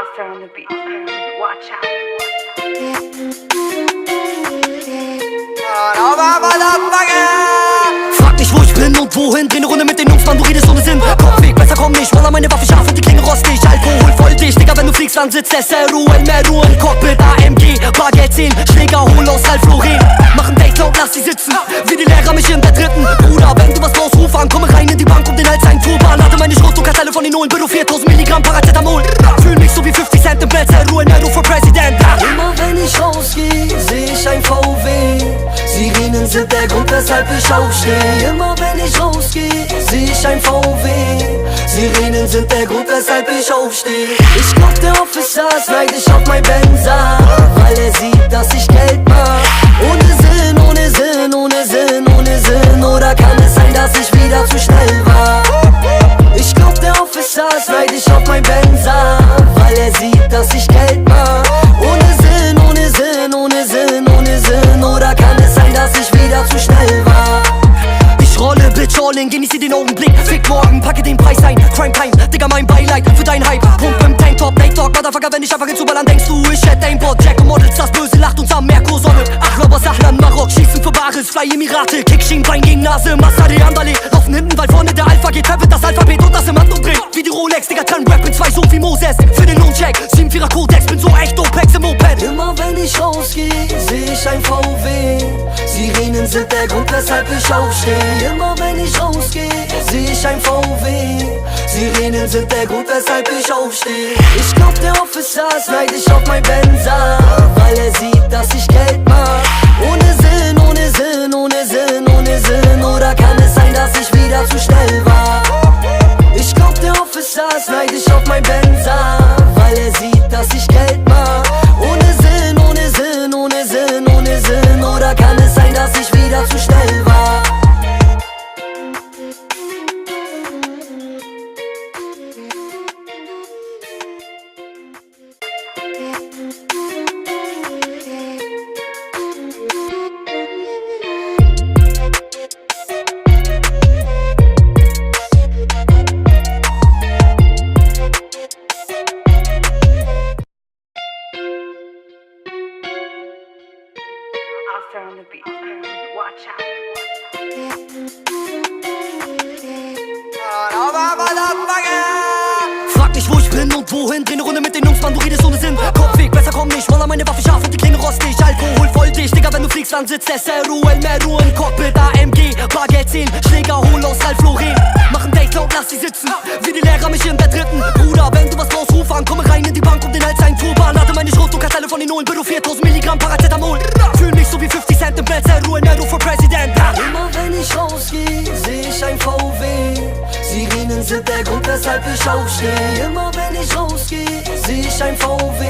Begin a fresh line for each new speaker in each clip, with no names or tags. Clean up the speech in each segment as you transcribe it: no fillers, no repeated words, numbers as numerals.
Monster on the beat. Watch out.
Frag nicht, wo ich bin und wohin. Dreh ne Runde mit den Jungs, Mann, du redest ohne Sinn. Kopfweg, besser komm nicht. Wallah, meine Waffe scharf und die Klinge rostig. Alkohol voll dich, Digga, wenn du fliegst, dann sitzt SRU in Meru im Cockpit. AMG, Bargeld 10, Schläger, hol aus Ralph Lauren. Mach ein Date laut, lass sie sitzen, wie die Lehrer mich in der dritten. Bruder, wenn du was brauchst, ruf an, komme rein in die Bank, um den Hals ein Turban. Lade meine Schrotzuckerteile von den Holen, Büro 4000 Milligramm Paracetamol. Fühl mich so wie 50 Cent im Bett, SRU in Meru for President.
Immer wenn ich rausgeh, seh ich ein VW. Sirenen sind der Grund, weshalb ich aufsteh. Immer wenn ich rausgeh, seh ich ein VW. Sirenen sind der Grund, weshalb ich aufsteh. Ich glaub, der Officer ist neidisch auf mein Benzer, weil er sieht, dass ich Geld mach. Ohne Sinn, ohne Sinn, ohne Sinn, ohne Sinn. Oder kann es sein, dass ich wieder zu schnell war? Ich glaub, der Officer ist neidisch auf mein Benzer, weil er sieht, dass ich Geld mach. Ohne Sinn, ohne Sinn, ohne Sinn, ohne Sinn. Oder kann es sein, dass ich wieder zu schnell war?
Ich rolle, Bitch, all in, genieße den Augenblick. Fick morgen, packe den Preis ein. Crime Time, Digga, mein Beileid für dein Hype. Pump im Tanktop, Night Talk, Motherfucker, wenn ich einfach hinzuballern, denkst du, ich hätte ein Board. Jack und Models, das Böse lacht uns am Merkur-Sonne. Ach, Robber, Sachland, Marok, schießen für Bares. Fly Emirate, Kick, Schienbein gegen Nase. Massade, Andale, laufen hinten, weil vorne der Alpha geht. Rappet das Alphabet und das im Handumdrehen. Wie die Rolex, Digga, kann rappen, zwei so wie Moses. Für den Lohncheck, 7-4er Codex, bin so echt OPEX im Moped.
Immer wenn ich rausgeh, seh ich ein VW. Sirenen sind der Grund, weshalb ich aufsteh. Immer wenn ich rausgeh, seh ich ein VW. Sirenen sind der Grund, weshalb ich aufsteh. Ich glaub, der Officer ist neidisch auf mein Benzer, weil er sieht, dass ich Geld mach. Ohne Sinn, ohne Sinn, ohne Sinn, ohne Sinn. Oder kann es sein, dass ich wieder zu schnell war? Ich glaub, der Officer ist neidisch auf mein Benzer, weil er sieht, dass ich Geld mach. Ohne Sinn, ohne Sinn, ohne Sinn, ohne Sinn. Oder kann es sein, dass ich wieder zu schnell war?
Monster on the beat. Watch out.
Frag nicht, wo ich bin und wohin. Dreh ne Runde mit den Jungs, Mann, du redest ohne Sinn. Kopfweg, besser komm nicht. Wallah, meine Waffe scharf und die Klinge rostig. Alkohol voll dich, Digga, wenn du fliegst, dann sitzt SRU in Meru im Cockpit. AMG, Bargeld 10, Schläger, hol aus Ralph Lauren. Mach ein Date laut, lass sie sitzen, wie die Lehrer mich in der dritten. Bruder, wenn du was brauchst, ruf an, komme rein in die Bank, um den Hals ein Turban. Lade meine Schrotzuckerteile von den Holen, Büro 4000 Milligramm Paracetamol. Fühl mich so wie 50 Cent im Bett, SRU in Meru for President.
Immer wenn ich rausgeh, seh ich ein VW. Sirenen sind der Grund, weshalb ich aufsteh. Immer wenn ich rausgeh, seh ich ein VW.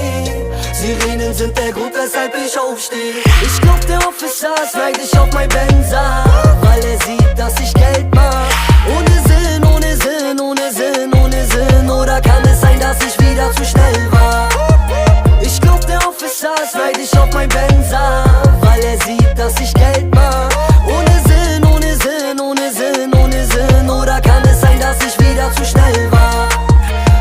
Sirenen sind der Grund, weshalb ich aufsteh. Ich glaub, der Officer ist neidisch auf mein Benzer, weil er sieht, dass ich Geld mach. Ohne Sinn, ohne Sinn, ohne Sinn, ohne Sinn. Oder kann es sein, dass ich wieder zu schnell war? Ich glaub, der Officer ist neidisch auf mein Benzer, weil er sieht, dass ich Geld mach. Ohne Sinn, ohne Sinn, ohne Sinn, ohne Sinn. Oder kann es sein, dass ich wieder zu schnell war?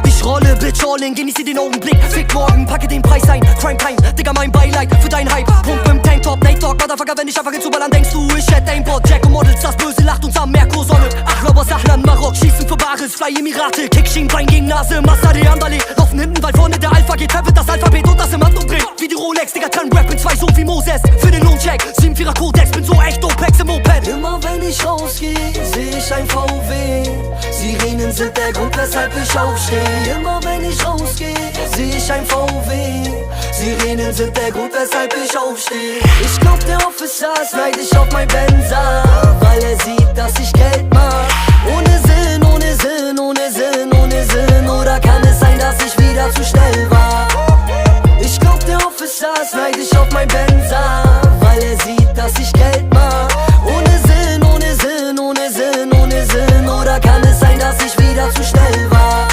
Ich rolle, Bitch, all in, genieße den Augenblick. Fick morgen, packe den Preis ein. Crime Time, Digga, mein Beileid für dein Hype. Pump im Tanktop, Night Talk, Motherfucker, wenn ich einfach hinzuballern, denkst du, ich hätte ein Board. Jack und Models, das Böse lacht uns am Merkur-Sonne. Ach, Robber, Sachland, Marok, schießen für Bares. Fly Emirate, Kick, Schienbein gegen Nase. Massade, Andale, laufen hinten, weil vorne der Alpha geht. Rappet das Alphabet und das im Handumdrehen. Wie die Rolex, Digga, kann rappen, zwei so wie Moses. Für den Lohncheck, 7-4er Codex, bin so echt OPEX im Moped.
Immer wenn ich rausgeh, seh ich ein VW. Sirenen sind der Grund, weshalb ich aufsteh. Immer wenn ich rausgeh, seh ich ein VW. Sirenen sind der Grund, weshalb ich aufsteh. Ich glaub, der Officer ist neidisch auf mein Benzer, weil er sieht, dass ich Geld mach. Ohne Sinn, ohne Sinn, ohne Sinn, ohne Sinn. Oder kann es sein, dass ich wieder zu schnell war? Ich glaub, der Officer ist neidisch auf mein Benzer, weil er sieht, dass ich Geld mach. Ohne Sinn, ohne Sinn, ohne Sinn, ohne Sinn. Oder kann es sein, dass ich wieder zu schnell war?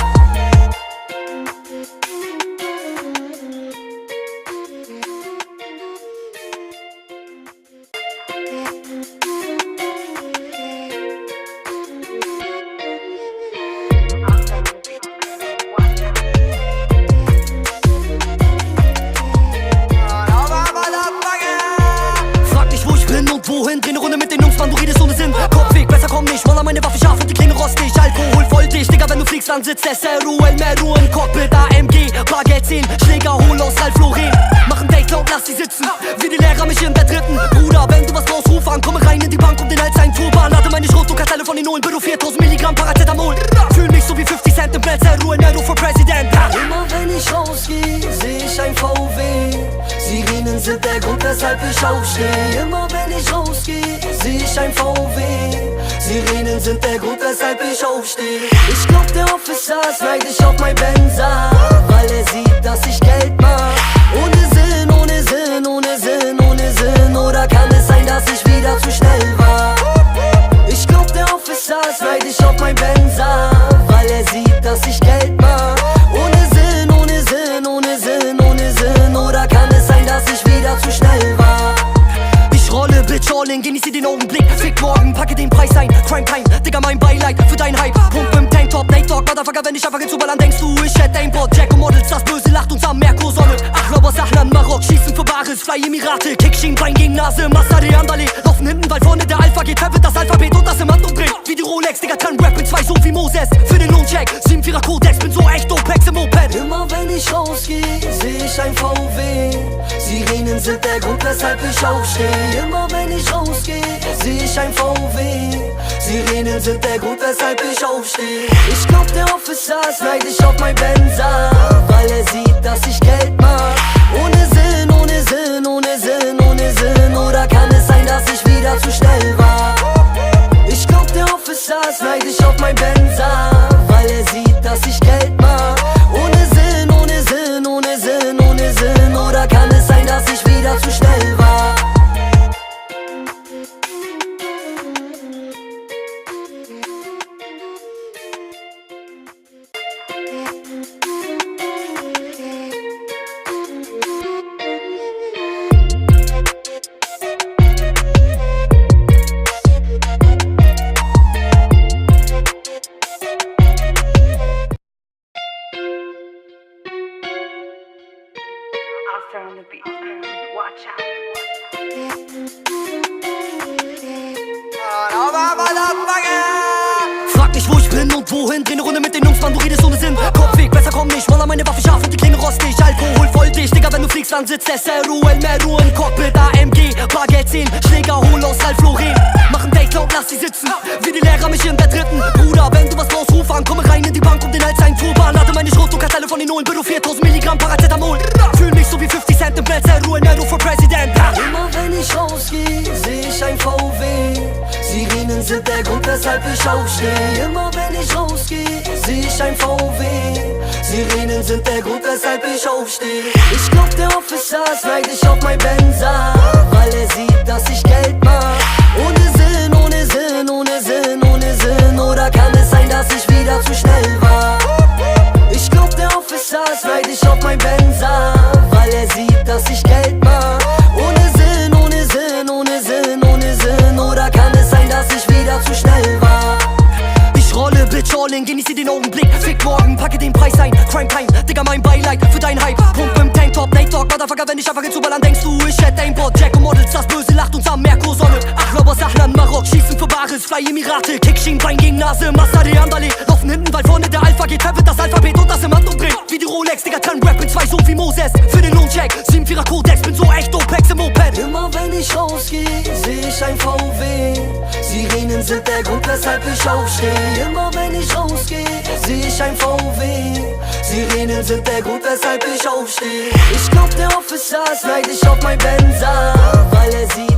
rostig, Alkohol voll dich, Digga, wenn du fliegst, dann sitzt SRU, Meru im Cockpit, AMG, Baguette 10, Schläger, hol aus Ralph Lauren. Mach ein Date laut, lass sie sitzen, wie die Lehrer mich in der dritten. Bruder, wenn du was brauchst, ruf an, komme rein in die Bank, um den Hals ein Turban. Lade meine Schrotdruckerteile von den Nullen, Büro 4000 Milligramm Paracetamol. Fühl mich so wie 50 Cent im Blitz, SRU, Meru for President.
Immer wenn ich rausgeh, seh ich ein VW. Sirenen sind der Grund, weshalb ich aufsteh. Immer wenn ich rausgeh, seh ich ein VW. Sirenen sind der Grund, weshalb ich aufsteh. Ich glaub, der Officer ist neidisch auf mein Benzer, weil er sieht, dass ich Geld mach. Ohne Sinn, ohne Sinn, ohne Sinn, ohne Sinn. Oder kann es sein, dass ich wieder zu schnell war? Ich glaub, der Officer ist neidisch auf mein Benzer, weil er sieht, dass ich Geld mach. Ohne Sinn, ohne Sinn, ohne Sinn, ohne Sinn. Oder kann es sein, dass ich wieder zu schnell war?
Ich rolle, Bitch, all in, genieße den Augenblick. Fick morgen, packe den Preis ein. Crime Time, Digga, mein Beileid für dein Hype. Pump im Tanktop, Nate Dogg, Motherfucker, wenn ich einfach hinzuballern, denkst du, ich hätte ein Bot. Jack und Models, das Böse lacht uns am Merkur-Sonne. Ach, Robber, Sachen an Marok, schießen für Bares, Fly Emirate, Kickschienen, Bein gegen Nase, Master de Andale. Laufen hinten, weil vorne der Alpha geht, verwirrt das Alphabet und das im Handtuch bringt. Wie die Rolex, Digga, kann rappen, zwei so wie Moses. Für den Lohncheck, 7-4er Codex, bin so echt OPEX im Moped.
Immer wenn ich rausgeh, seh ich ein VW. Sirenen sind der Grund, weshalb ich aufsteh. Immer wenn ich rausgeh, seh ich ein VW. Sirenen sind der Grund, weshalb ich aufsteh. Ich glaub, der Officer ist neidisch auf mein Benzer, weil er sieht, dass ich Geld mach. Ohne Sinn, ohne Sinn, ohne Sinn, ohne Sinn. Oder kann es sein, dass ich wieder zu schnell war? Ich glaub, der Officer ist neidisch auf mein Benzer, weil er sieht, dass ich Geld mach. Ohne Sinn, ohne Sinn, ohne Sinn, ohne Sinn. Oder kann es sein, dass ich wieder zu schnell war?
Oscar on the beat. Watch out.
Frag nicht, wo ich bin und wohin. Dreh ne Runde mit den Jungs, Mann, du redest ohne Sinn. Kopfweg, besser komm nicht, Wallah, meine Waffe scharf und die Klinge rostig. Alkohol voll dich, Digga, wenn du fliegst, dann sitzt SRU, Meru im Cockpit, AMG, Baguette 10, Schläger, hol aus Ralph Lauren. Mach ein Date laut, lass sie sitzen, wie die Lehrer mich in der dritten. Bruder, wenn du was brauchst, ruf an, komme rein in die Bank, um den Hals ein Turban. Lade meine Schrotdruckerteile von den Nullen, Büro 4000 Milligramm Paracetamol. Fühl mich so wie 50 Cent im Blitz, SRU, Meru for President.
Immer wenn ich rausgeh, seh ich ein VW. Sirenen sind der Grund, weshalb ich aufsteh. Immer wenn ich rausgeh, seh ich ein VW. Sirenen sind der Grund, weshalb ich aufsteh. Ich glaub, der Officer ist neidisch auf mein Benzer, weil er sieht, dass ich Geld mach. Ohne Sinn, ohne Sinn, ohne Sinn, ohne Sinn. Oder kann es sein, dass ich wieder zu schnell war? Ich glaub, der Officer ist neidisch auf mein Benzer, weil er sieht, dass ich Geld mach. Ohne Sinn, ohne Sinn, ohne Sinn, ohne Sinn. Oder kann es sein, dass ich wieder zu schnell war?
Ich rolle, Bitch, all in, genieße den Augenblick. Fick morgen, packe den Preis ein. Crime Time, Digga, mein Beileid für dein Hype. Pump im Tanktop, Nate Dogg, Motherfucker, wenn ich einfach hinzuballern, denkst du, ich hätte ein Bot. Jack und Models, das Böse lacht uns am Merkur-Sonne. Ach, Robber, Sachen an Marok, schießen für Bares, Fly Emirate, Kickschienen, Bein gegen Nase, Master de Andale. Laufen hinten, weil vorne der Alpha geht, verwirrt das Alphabet und das im Handtuch bringt. Wie die Rolex, Digga, kann rappen, zwei so wie Moses. Für den Lohncheck, 7-4er Codex, bin so echt OPEX im Moped.
Immer wenn ich rausgeh, seh ich ein VW. Sirenen sind der Grund, weshalb ich aufsteh. Immer wenn ich rausgeh, seh ich ein VW. Sirenen sind der Grund, weshalb ich aufsteh. Ich glaub, der Officer ist neidisch auf mein Benzer, weil er sieht,